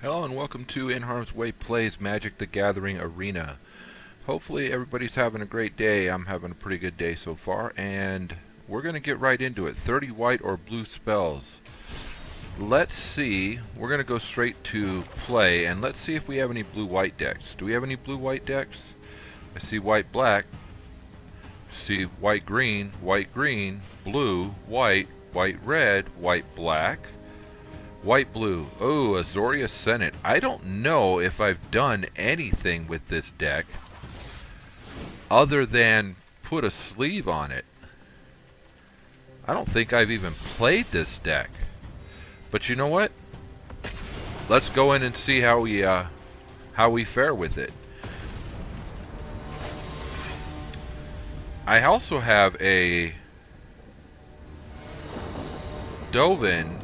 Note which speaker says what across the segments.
Speaker 1: Hello and welcome to NHarmzWay Plays Magic the Gathering Arena. Hopefully everybody's having a great day. I'm having a pretty good day so far, and we're going to get right into it. 30 white or blue spells. Let's see. We're going to go straight to play, and let's see if we have any blue-white decks. Do we have any blue-white decks? I see white-black. See white-green, blue, white, white-red, white-black. White blue. Oh, Azoria Senate. I don't know if I've done anything with this deck other than put a sleeve on it. I don't think I've even played this deck. But you know what? Let's go in and see how we fare with it. I also have a Dovin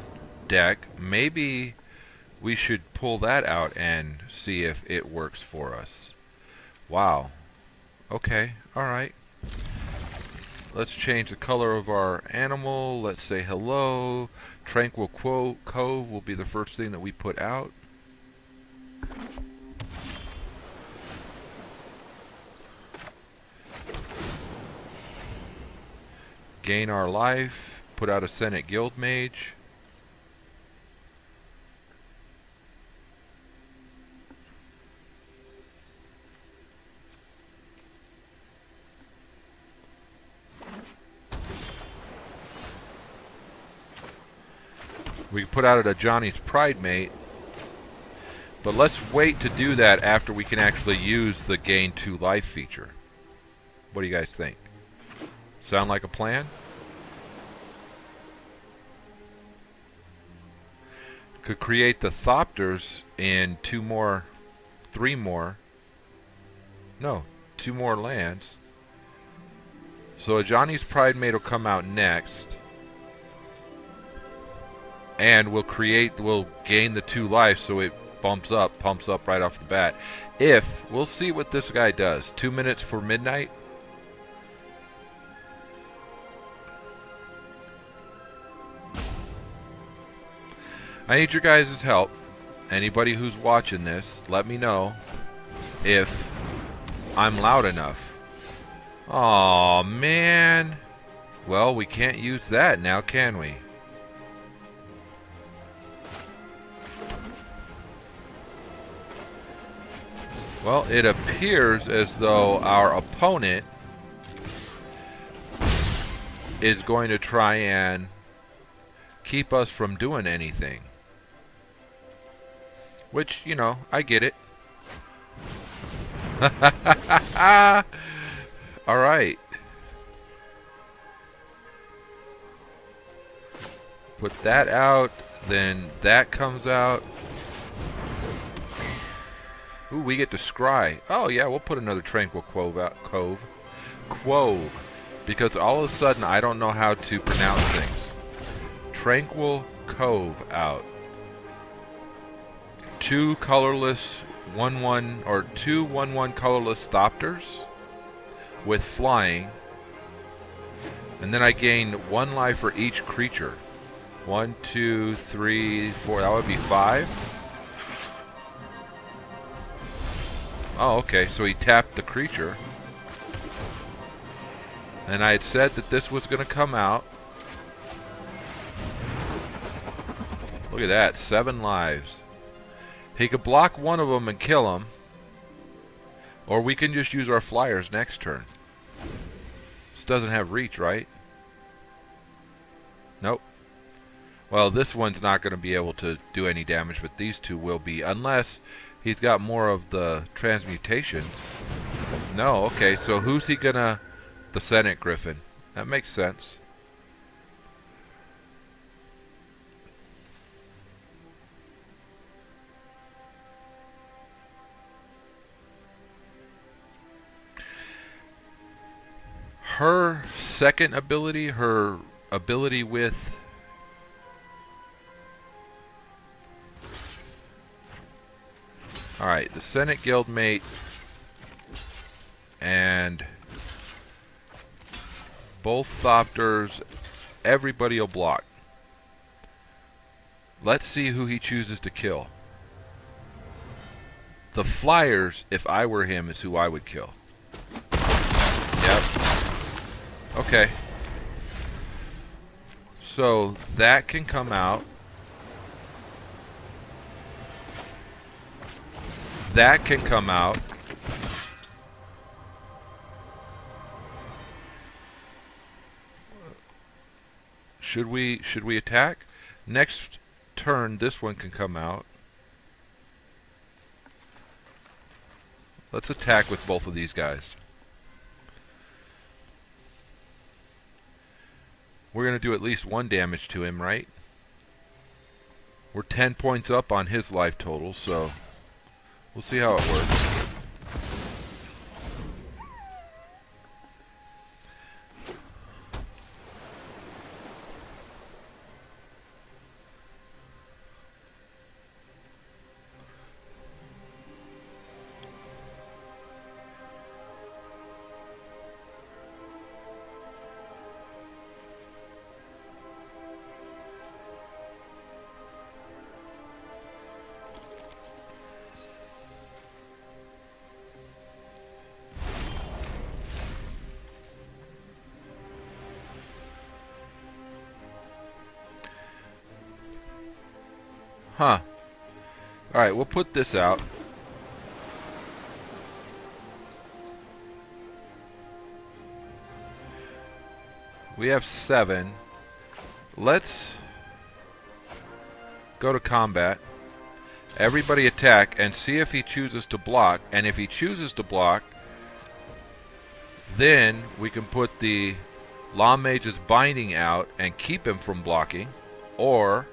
Speaker 1: deck. Maybe we should pull that out and see if it works for us. Wow. Okay, alright. Let's change the color of our animal. Let's say hello. Tranquil Cove will be the first thing that we put out. Gain our life. Put out a Senate Guild Mage. We can put out a Johnny's Pride Mate, but let's wait to do that after we can actually use the Gain 2 Life feature. What do you guys think? Sound like a plan? Could create the Thopters in two more lands. So a Johnny's Pride Mate will come out next. And we'll gain the 2 life, so it pumps up right off the bat. We'll see what this guy does. 2 minutes for midnight. I need your guys' help. Anybody who's watching this, let me know if I'm loud enough. Aw, man. Well, we can't use that now, can we? Well, it appears as though our opponent is going to try and keep us from doing anything. Which, you know, I get it. Alright. Put that out, then that comes out. Ooh, we get to scry. Oh yeah, we'll put another Tranquil Cove out. Quove. Because all of a sudden I don't know how to pronounce things. Tranquil Cove out. 2 colorless 1/1 or 2 1/1 colorless Thopters with flying. And then I gain 1 life for each creature. 1, 2, 3, 4. That would be 5. Oh, okay, so he tapped the creature. And I had said that this was going to come out. Look at that, 7 lives. He could block one of them and kill him. Or we can just use our flyers next turn. This doesn't have reach, right? Nope. Well, this one's not going to be able to do any damage, but these two will be, unless he's got more of the transmutations. No, okay, so who's he gonna... The Senate Griffin. That makes sense. Her second ability, her ability with... Alright, the Senate Guildmate and both Thopters, everybody will block. Let's see who he chooses to kill. The flyers, if I were him, is who I would kill. Yep. Okay. So that can come out. That can come out. Should we attack? Next turn, this one can come out. Let's attack with both of these guys. We're going to do at least 1 damage to him, right? We're 10 points up on his life total, so we'll see how it works. Huh. Alright, we'll put this out. We have 7. Let's go to combat. Everybody attack and see if he chooses to block. And if he chooses to block, then we can put the Law Mage's Binding out and keep him from blocking. Or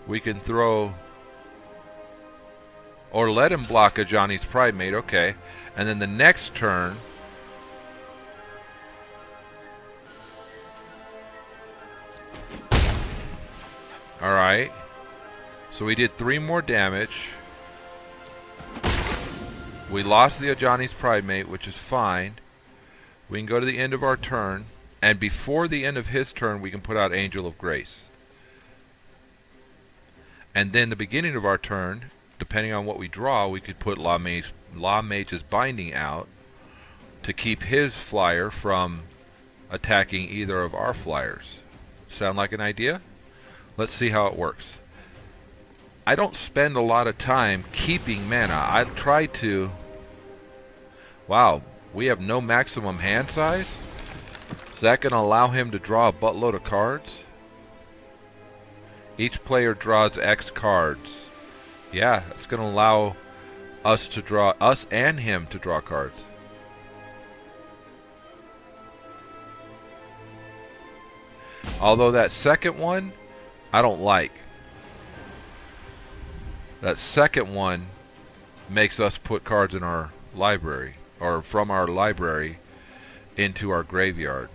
Speaker 1: we can throw, or let him block a Johnny's Primate, okay. And then the next turn, alright. So we did 3 more damage. We lost the Johnny's Primate, which is fine. We can go to the end of our turn, and before the end of his turn, we can put out Angel of Grace. And then the beginning of our turn, depending on what we draw, we could put Law Mage's Binding out to keep his flyer from attacking either of our flyers. Sound like an idea? Let's see how it works. I don't spend a lot of time keeping mana. I try to... Wow, we have no maximum hand size? Is that going to allow him to draw a buttload of cards? Each player draws X cards. Yeah, it's going to allow us to draw, us and him to draw cards. Although that second one, I don't like. That second one makes us put cards in our library, or from our library into our graveyard.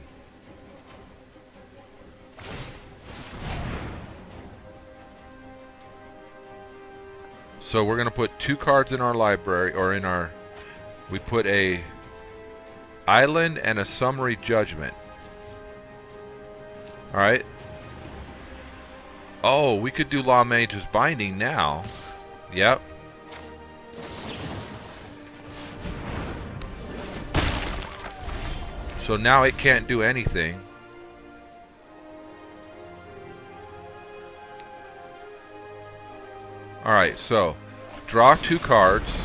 Speaker 1: So we're going to put 2 cards in our library, or in our... We put a Island and a Summary Judgment. Alright. Oh, we could do Law Mage's Binding now. Yep. So now it can't do anything. Alright, so draw 2 cards.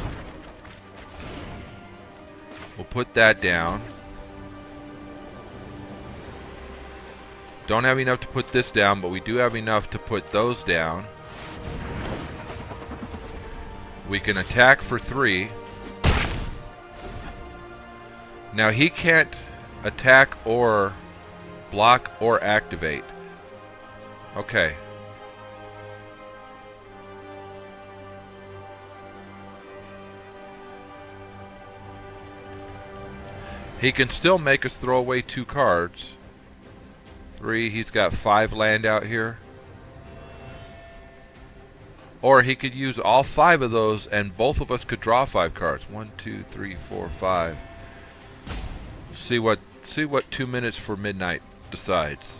Speaker 1: We'll put that down. Don't have enough to put this down, but we do have enough to put those down. We can attack for 3. Now he can't attack or block or activate. Okay. He can still make us throw away 2 cards. 3, he's got 5 land out here. Or he could use all 5 of those and both of us could draw 5 cards. 1, 2, 3, 4, 5. See what 2 minutes for midnight decides.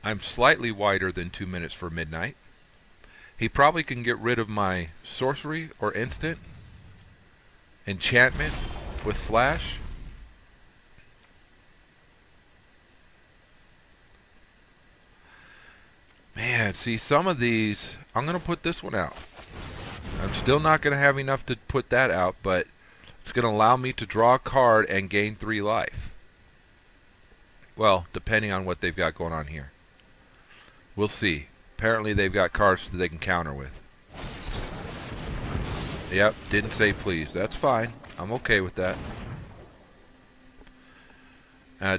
Speaker 1: I'm slightly wider than 2 minutes for midnight. He probably can get rid of my sorcery or instant, enchantment with flash. Man, see, some of these, I'm going to put this one out. I'm still not going to have enough to put that out, but it's going to allow me to draw a card and gain 3 life. Well, depending on what they've got going on here. We'll see. Apparently they've got cards that they can counter with. Yep, didn't say please. That's fine. I'm okay with that.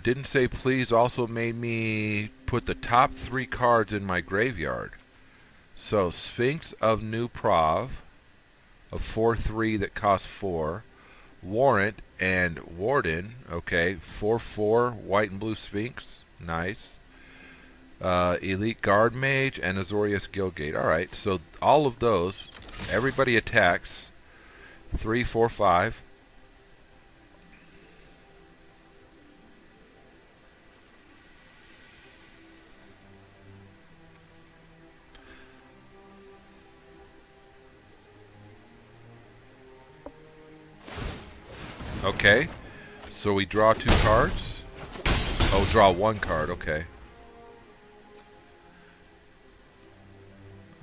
Speaker 1: Didn't say please also made me put the top 3 cards in my graveyard. So Sphinx of New Prov of 4/3 that costs 4. Warrant and Warden, okay, 4/4 white and blue Sphinx, nice. Elite Guard Mage and Azorius Guildgate. Alright, so all of those, everybody attacks. 3, 4, 5. Okay, so we draw 2 cards. Oh, draw 1 card, okay.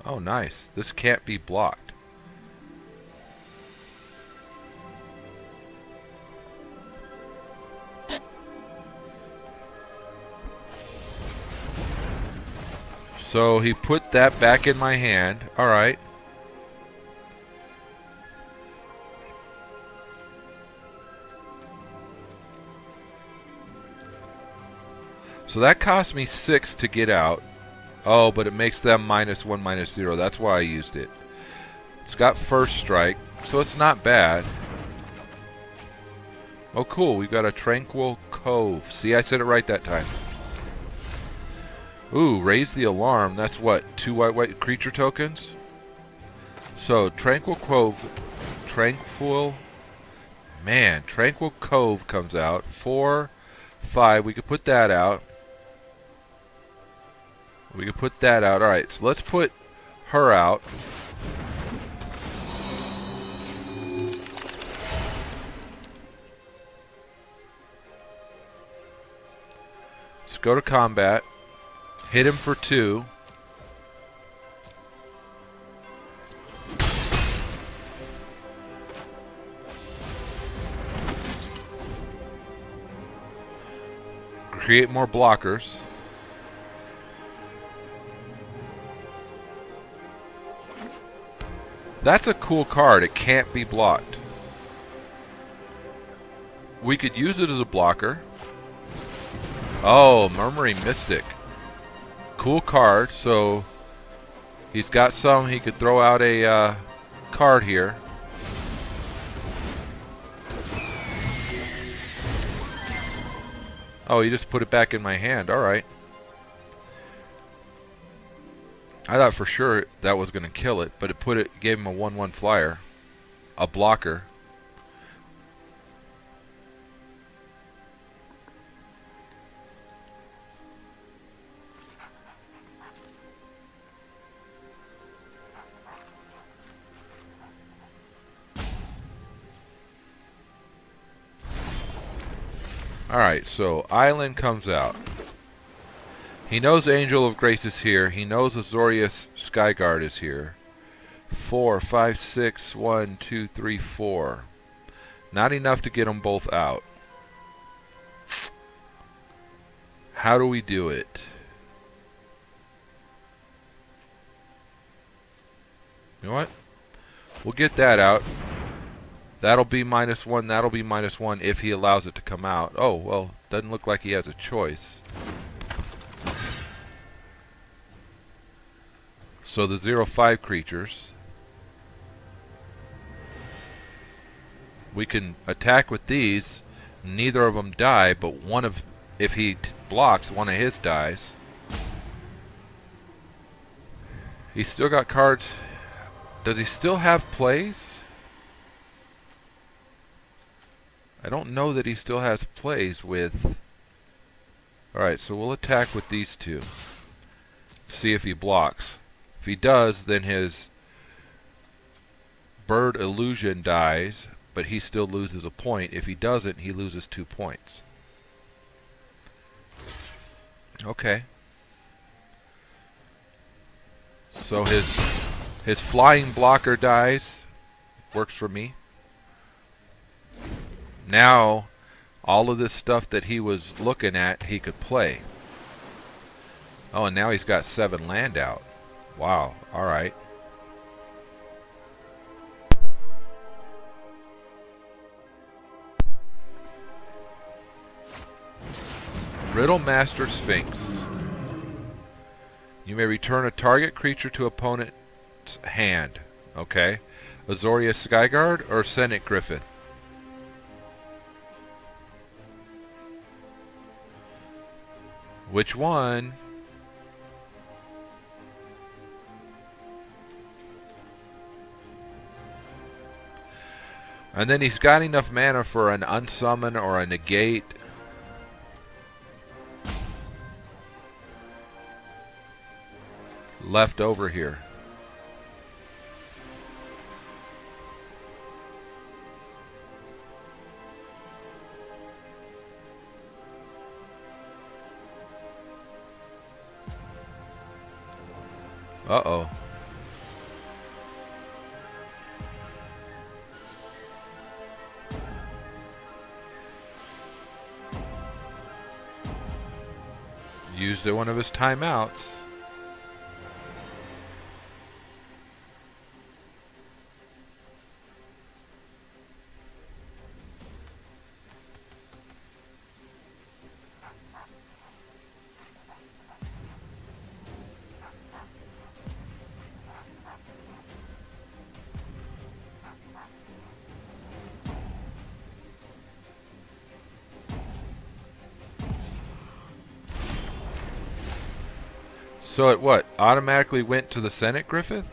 Speaker 1: Oh, nice. This can't be blocked. So he put that back in my hand. Alright. So that cost me 6 to get out. Oh, but it makes them -1, -0. That's why I used it. It's got first strike, so it's not bad. Oh, cool. We've got a Tranquil Cove. See, I said it right that time. Ooh, raise the alarm. That's what? 2 white creature tokens? So, Tranquil Cove. Man, Tranquil Cove comes out. 4, 5. We could put that out. We could put that out. Alright, so let's put her out. Let's go to combat. Hit him for 2. Create more blockers. That's a cool card. It can't be blocked. We could use it as a blocker. Oh, Murmuring Mystic. Cool card. So he's got some. He could throw out a card here. Oh, he just put it back in my hand. Alright. I thought for sure that was going to kill it, but it gave him a 1/1 flyer. A blocker. Alright, so Island comes out. He knows Angel of Grace is here. He knows Azorius Skyguard is here. 4, 5, 6, 1, 2, 3, 4. Not enough to get them both out. How do we do it? You know what? We'll get that out. That'll be -1. That'll be -1 if he allows it to come out. Oh, well, doesn't look like he has a choice. So the 0/5 creatures, we can attack with these. Neither of them die, but if he blocks, one of his dies. He's still got cards. Does he still have plays? I don't know that he still has plays with. Alright, so we'll attack with these 2. see if he blocks. If he does, then his bird illusion dies, but he still loses a point. If he doesn't, he loses 2 points. Okay. So his flying blocker dies. Works for me. Now, all of this stuff that he was looking at, he could play. Oh, and now he's got 7 land out. Wow. All right. Riddle Master Sphinx. You may return a target creature to opponent's hand. Okay. Azoria Skyguard or Senate Griffith? Which one? And then he's got enough mana for an unsummon or a negate. Left over here. Uh-oh. Used one of his timeouts. So it what? Automatically went to the Senate Griffith?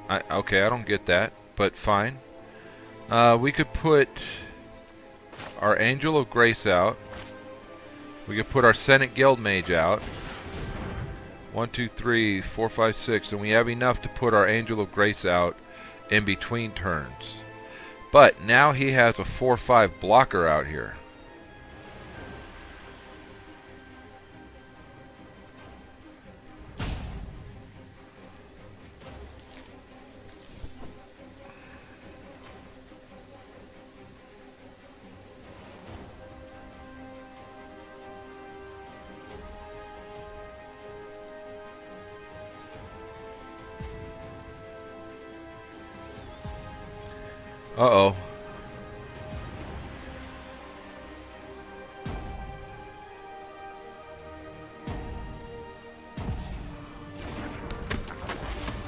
Speaker 1: Okay, I don't get that, but fine. We could put our Angel of Grace out. We could put our Senate Guild Mage out. 1, 2, 3, 4, 5, 6, and we have enough to put our Angel of Grace out in between turns. But now he has a 4/5 blocker out here. Uh-oh.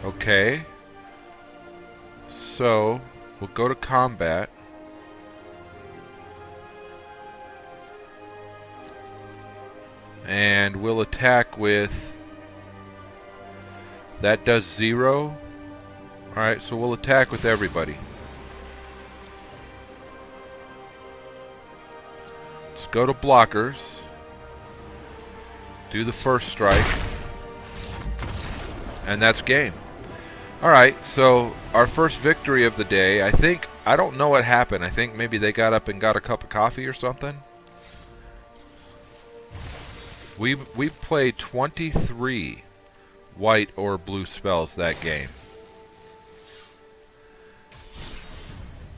Speaker 1: Okay. So, we'll go to combat. And we'll attack with... That does 0. Alright, so we'll attack with everybody. Let's go to blockers. Do the first strike. And that's game. Alright, so our first victory of the day. I don't know what happened. I think maybe they got up and got a cup of coffee or something. We played 23 white or blue spells that game.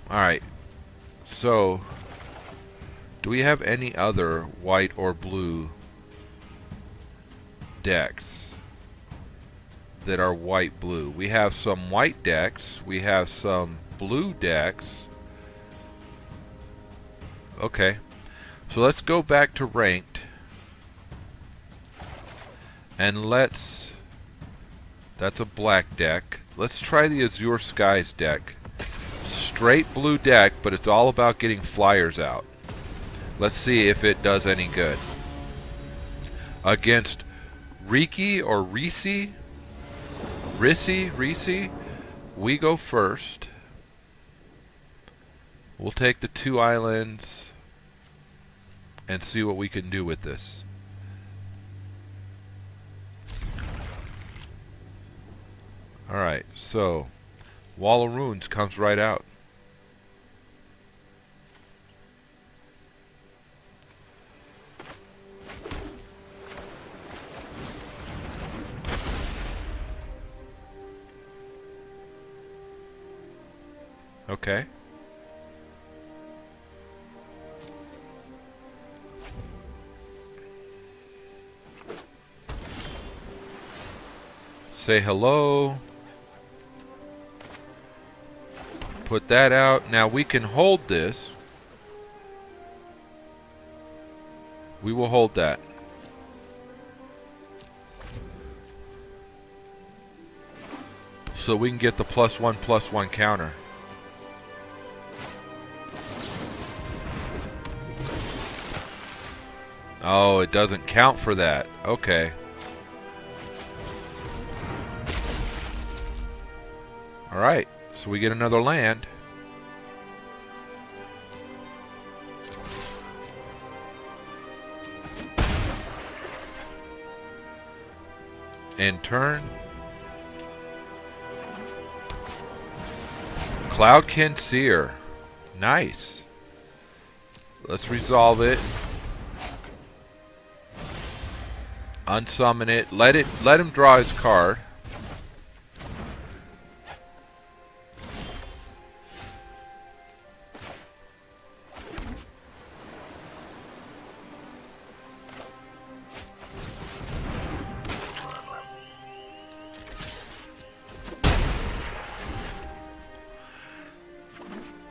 Speaker 1: Alright, so do we have any other white or blue decks that are white-blue? We have some white decks. We have some blue decks. Okay, so let's go back to ranked. And let's... That's a black deck. Let's try the Azure Skies deck. Straight blue deck, but it's all about getting flyers out. Let's see if it does any good. Against Riki or Risi? Risi? We go first. We'll take the 2 islands and see what we can do with this. Alright, so Wall of Runes comes right out. Okay. Say hello. Put that out. Now we can hold this. We will hold that. So we can get the +1/+1 counter. Oh, it doesn't count for that. Okay. Alright, so we get another land. End turn. Cloudkin Seer. Nice. Let's resolve it. Unsummon it. Let him draw his card.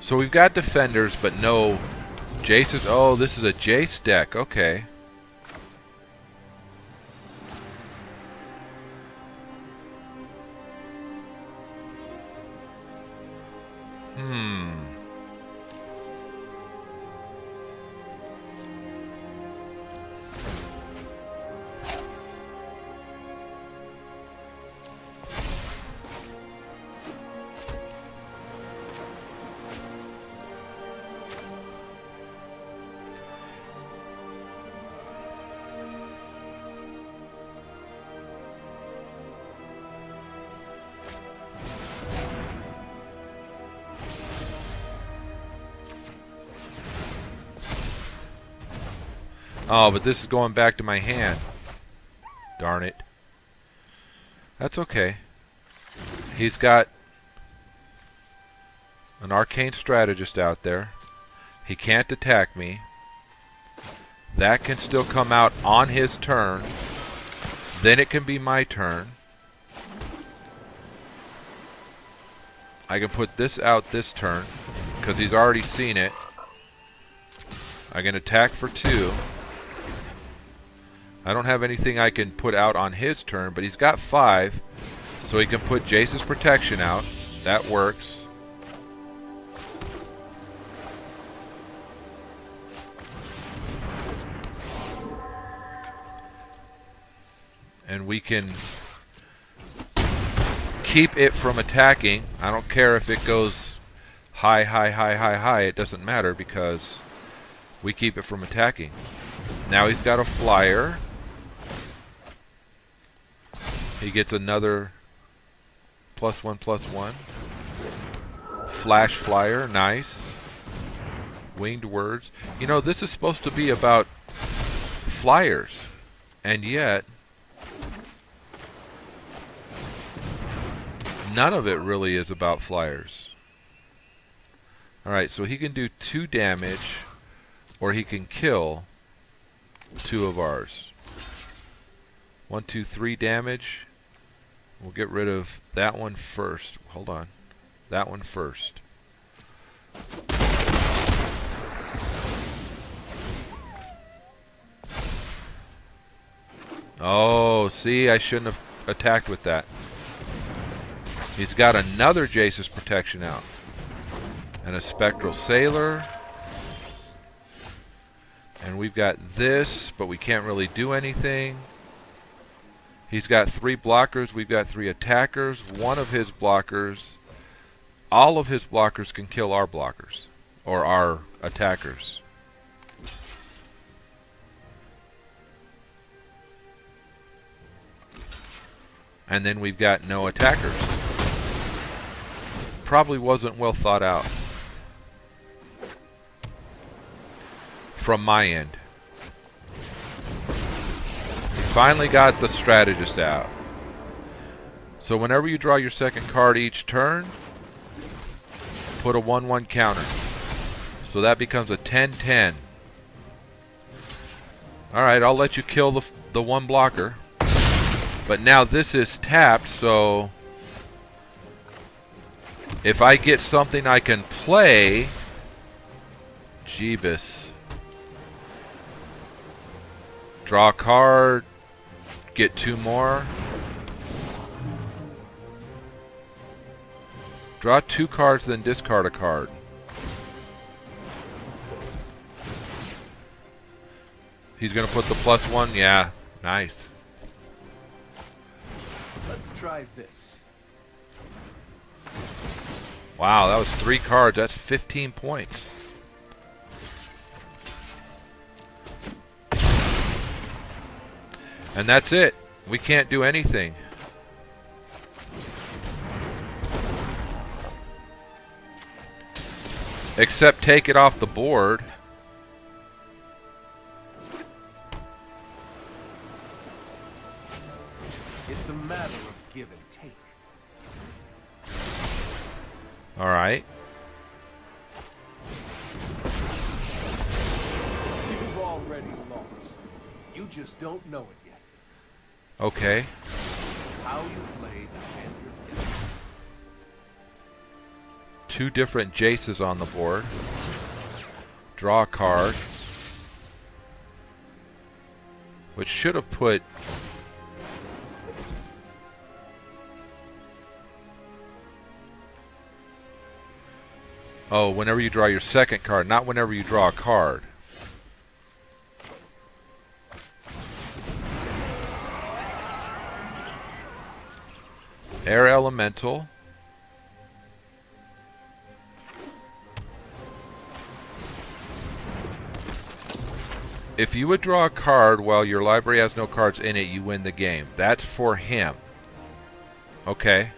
Speaker 1: So we've got defenders, but no Jace's. Oh, this is a Jace deck. Okay. Oh, but this is going back to my hand. Darn it. That's okay. He's got an arcane strategist out there. He can't attack me. That can still come out on his turn. Then it can be my turn. I can put this out this turn because he's already seen it. I can attack for 2. I don't have anything I can put out on his turn, but he's got 5, so he can put Jace's protection out. That works. And we can keep it from attacking. I don't care if it goes high, high, high, high, high. It doesn't matter because we keep it from attacking. Now he's got a flyer. He gets another +1/+1. Flash flyer, nice. Winged words. You know, this is supposed to be about flyers, and yet none of it really is about flyers. Alright, so he can do 2 damage, or he can kill 2 of ours. 1, 2, 3 damage. We'll get rid of that one first. Hold on. That one first. Oh, see, I shouldn't have attacked with that. He's got another Jace's protection out. And a Spectral Sailor. And we've got this, but we can't really do anything. He's got 3 blockers. We've got 3 attackers. One of his blockers, all of his blockers can kill our blockers, or our attackers. And then we've got no attackers. probably wasn't well thought out from my end. We finally got the strategist out. So whenever you draw your second card each turn, put a 1/1 counter. So that becomes a 10/10. Alright, I'll let you kill the one blocker. But now this is tapped, so if I get something I can play, Jeebus. Draw a card, get 2 more. Draw 2 cards, then discard a card. He's going to put the +1. Yeah, nice.
Speaker 2: Let's try this.
Speaker 1: Wow, that was 3 cards. That's 15 points. And that's it. We can't do anything. Except take it off the board.
Speaker 2: It's a matter of give and take.
Speaker 1: Alright.
Speaker 2: You've already lost. You just don't know it yet.
Speaker 1: Okay.
Speaker 2: How you played and your death.
Speaker 1: 2 different Jaces on the board. Draw a card. Which should have put... Oh, whenever you draw your second card, not whenever you draw a card. Air Elemental. If you would draw a card while your library has no cards in it, you win the game. That's for him. Okay.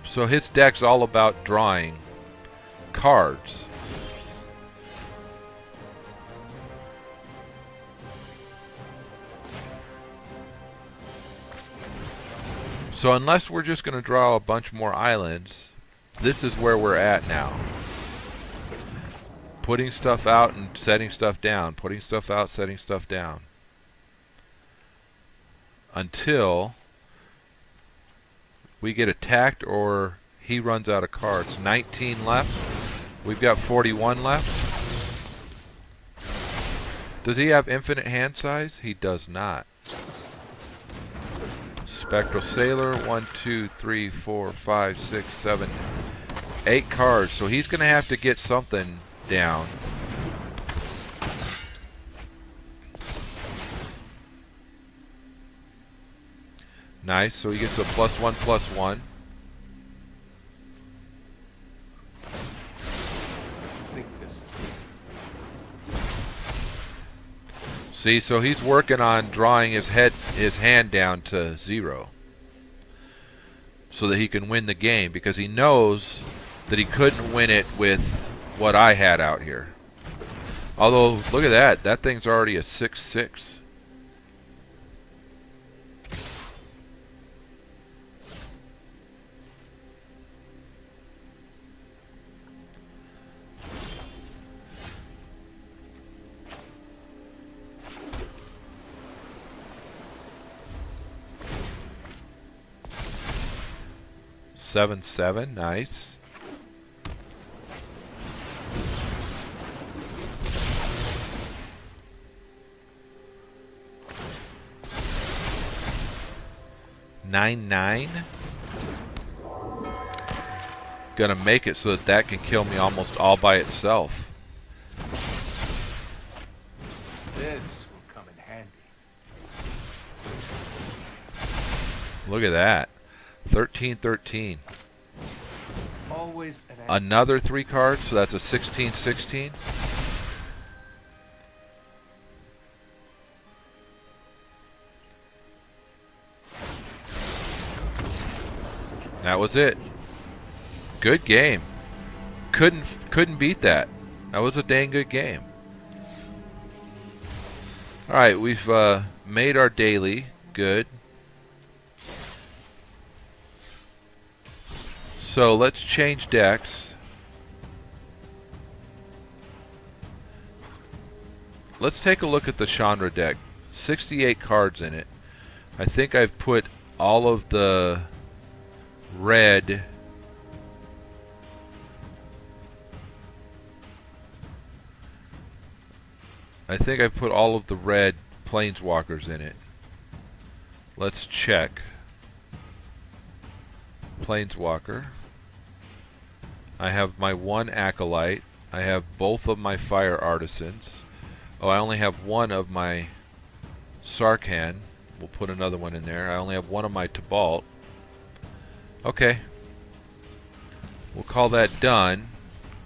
Speaker 1: So his deck's all about drawing cards. So unless we're just going to draw a bunch more islands, this is where we're at now. Putting stuff out and setting stuff down. Putting stuff out, setting stuff down. Until we get attacked or he runs out of cards. 19 left. We've got 41 left. Does he have infinite hand size? He does not. Spectral Sailor, 1, 2, 3, 4, 5, 6, 7, 8 cards. So he's going to have to get something down. Nice. So he gets a +1/+1. See, so he's working on drawing his hand down to 0 so that he can win the game, because he knows that he couldn't win it with what I had out here. Although, look at that. That thing's already a 6/6. Seven, 7, nice. Nine, 9. Gonna make it so that that can kill me almost all by itself.
Speaker 2: This will come in handy.
Speaker 1: Look at that. 13, 13.
Speaker 2: It's all always an answer.
Speaker 1: Another 3 cards, so that's a 16-16. That was it. Good game. Couldn't beat that. That was a dang good game. Alright, we've made our daily. Good. So let's change decks. Let's take a look at the Chandra deck. 68 cards in it. I think I've put all of the red planeswalkers in it. Let's check. Planeswalker. I have my 1 Acolyte. I have both of my Fire Artisans. Oh, I only have 1 of my Sarkhan. We'll put another one in there. I only have 1 of my Tibalt. Okay. We'll call that done,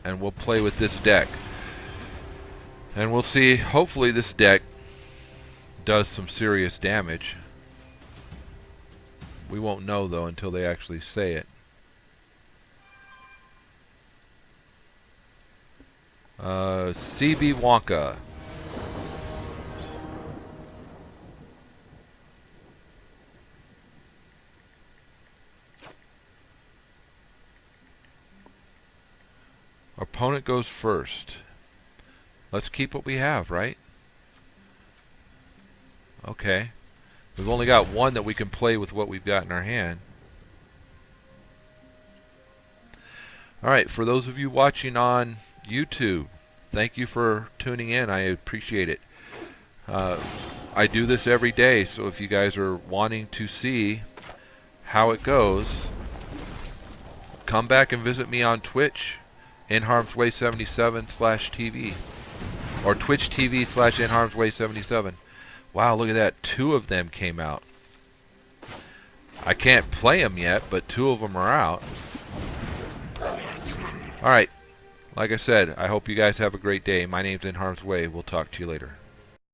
Speaker 1: and we'll play with this deck. And we'll see, hopefully this deck does some serious damage. We won't know, though, until they actually say it. CB Wonka. Opponent goes first. Let's keep what we have, right? Okay. We've only got 1 that we can play with what we've got in our hand. Alright, for those of you watching on YouTube, thank you for tuning in. I appreciate it. I do this every day, so if you guys are wanting to see how it goes, come back and visit me on Twitch, NHarmzWay77/TV, or Twitch TV/NHarmzWay77. Wow, look at that. 2 of them came out. I can't play them yet, but 2 of them are out. Alright. Like I said, I hope you guys have a great day. My name's NHarmzWay. We'll talk to you later.